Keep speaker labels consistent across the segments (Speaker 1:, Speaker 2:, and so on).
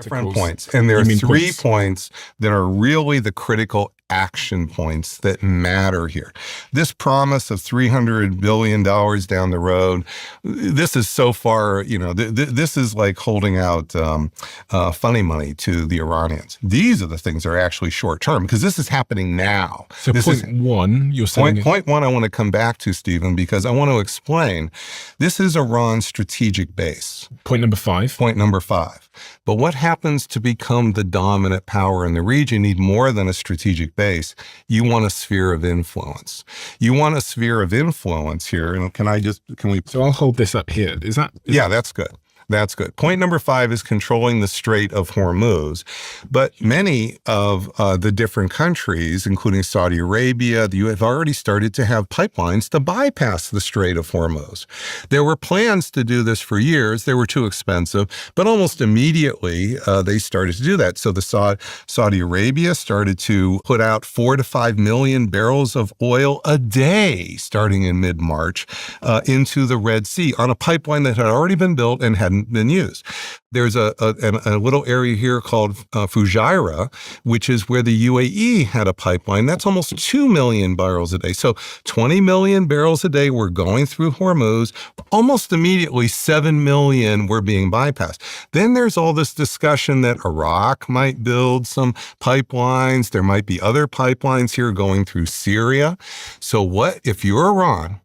Speaker 1: different points. And there are three points that are really the critical action points that matter here. This promise of $300 billion down the road, this is so far, this is like holding out funny money to the Iranians. These are the things that are actually short term because this is happening now.
Speaker 2: So point one, you're saying...
Speaker 1: Point one I want to come back to, Stephen, because I want to explain. This is Iran's strategic base.
Speaker 2: Point number five.
Speaker 1: Point number five. But what happens to become the dominant power in the region? You need more than a strategic base. You want a sphere of influence. You want a sphere of influence here. And can we?
Speaker 2: So I'll hold this up here.
Speaker 1: Yeah, that's good. That's good. Point number five is controlling the Strait of Hormuz. But many of the different countries, including Saudi Arabia, the U.S., have already started to have pipelines to bypass the Strait of Hormuz. There were plans to do this for years. They were too expensive, but almost immediately they started to do that. So the Saudi Arabia started to put out 4 to 5 million barrels of oil a day starting in mid-March into the Red Sea on a pipeline that had already been built and hadn't been used. There's a little area here called Fujairah, which is where the UAE had a pipeline. That's almost 2 million barrels a day. So 20 million barrels a day were going through Hormuz. Almost immediately, 7 million were being bypassed. Then there's all this discussion that Iraq might build some pipelines. There might be other pipelines here going through Syria. So what if you're Iran?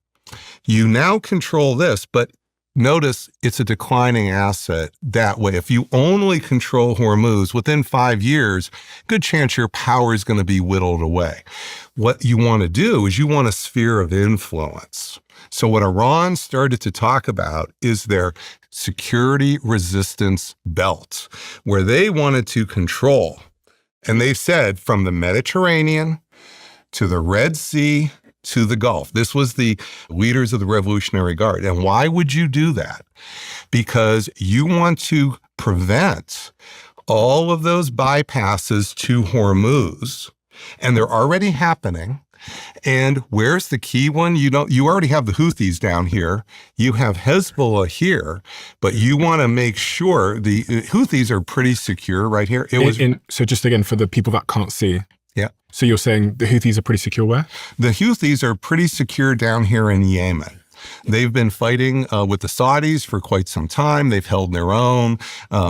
Speaker 1: You now control this, but notice it's a declining asset that way. If you only control Hormuz, within 5 years, good chance your power is going to be whittled away. What you want to do is you want a sphere of influence. So what Iran started to talk about is their security resistance belt, where they wanted to control. And they said from the Mediterranean to the Red Sea to the Gulf. This was the leaders of the Revolutionary Guard. And why would you do that? Because you want to prevent all of those bypasses to Hormuz, and they're already happening. And where's the key one? You already have the Houthis down here. You have Hezbollah here, but you want to make sure the Houthis are pretty secure right here.
Speaker 2: So just again, for the people that can't see.
Speaker 1: Yeah.
Speaker 2: So you're saying the Houthis are pretty secure where?
Speaker 1: The Houthis are pretty secure down here in Yemen. They've been fighting with the Saudis for quite some time. They've held their own.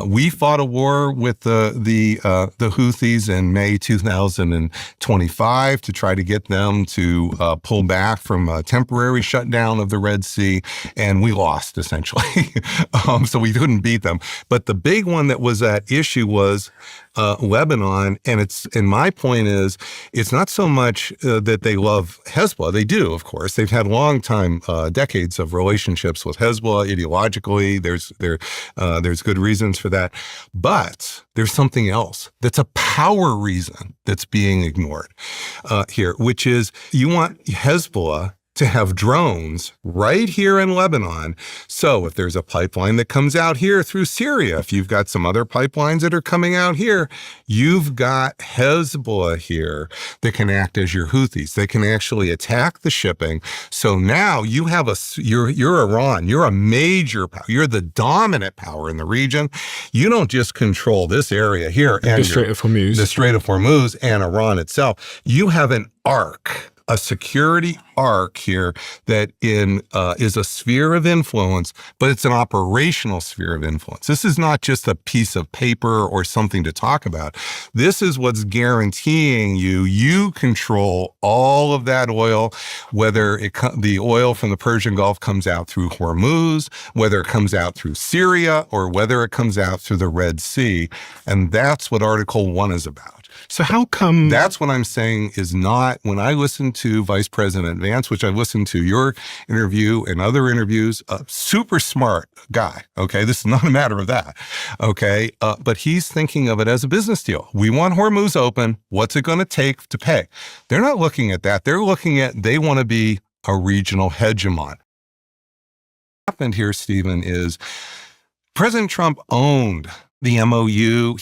Speaker 1: We fought a war with the Houthis in May 2025 to try to get them to pull back from a temporary shutdown of the Red Sea, and we lost essentially. So we couldn't beat them. But the big one that was at issue was Lebanon, and my point is, it's not so much that they love Hezbollah. They do, of course. They've had long time, decades of relationships with Hezbollah ideologically. There's good reasons for that, but there's something else that's a power reason that's being ignored here, which is you want Hezbollah to have drones right here in Lebanon. So if there's a pipeline that comes out here through Syria, if you've got some other pipelines that are coming out here, you've got Hezbollah here that can act as your Houthis. They can actually attack the shipping. So now you have you're Iran. You're a major power. You're the dominant power in the region. You don't just control this area here and
Speaker 2: the Strait of Hormuz.
Speaker 1: The Strait of Hormuz and Iran itself. You have an arc. A security arc here that is a sphere of influence, but it's an operational sphere of influence. This is not just a piece of paper or something to talk about. This is what's guaranteeing you control all of that oil, whether the oil from the Persian Gulf comes out through Hormuz, whether it comes out through Syria, or whether it comes out through the Red Sea. And that's what Article 1 is about.
Speaker 2: So how come...
Speaker 1: That's what I'm saying is not, when I listen to Vice President Vance, which I listened to your interview and other interviews, a super smart guy, okay? This is not a matter of that, okay? But he's thinking of it as a business deal. We want Hormuz open. What's it going to take to pay? They're not looking at that. They're looking at, they want to be a regional hegemon. What happened here, Stephen, is President Trump owned the MOU.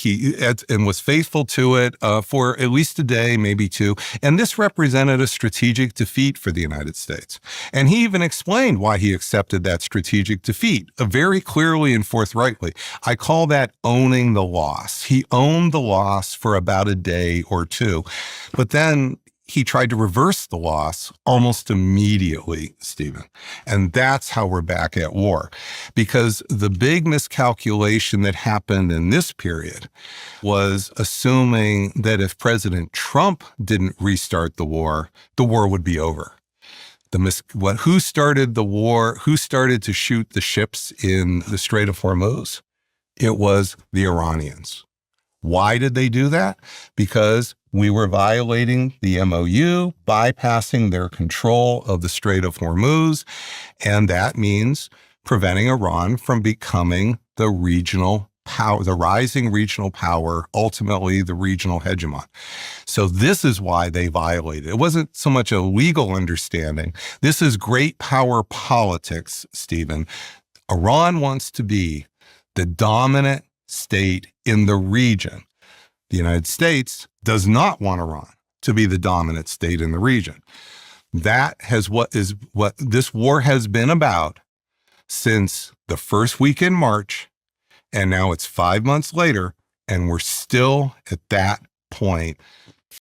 Speaker 1: And was faithful to it for at least a day, maybe two. And this represented a strategic defeat for the United States. And he even explained why he accepted that strategic defeat very clearly and forthrightly. I call that owning the loss. He owned the loss for about a day or two, but then he tried to reverse the loss almost immediately, Stephen. And that's how we're back at war. Because the big miscalculation that happened in this period was assuming that if President Trump didn't restart the war would be over. Who started the war? Who started to shoot the ships in the Strait of Hormuz? It was the Iranians. Why did they do that? Because we were violating the MOU, bypassing their control of the Strait of Hormuz, and that means preventing Iran from becoming the regional power, the rising regional power, ultimately the regional hegemon. So this is why they violated. It wasn't so much a legal understanding. This is great power politics, Stephen. Iran wants to be the dominant state in the region. The United States does not want Iran to be the dominant state in the region. That is what this war has been about since the first week in March, and now it's 5 months later, and we're still at that point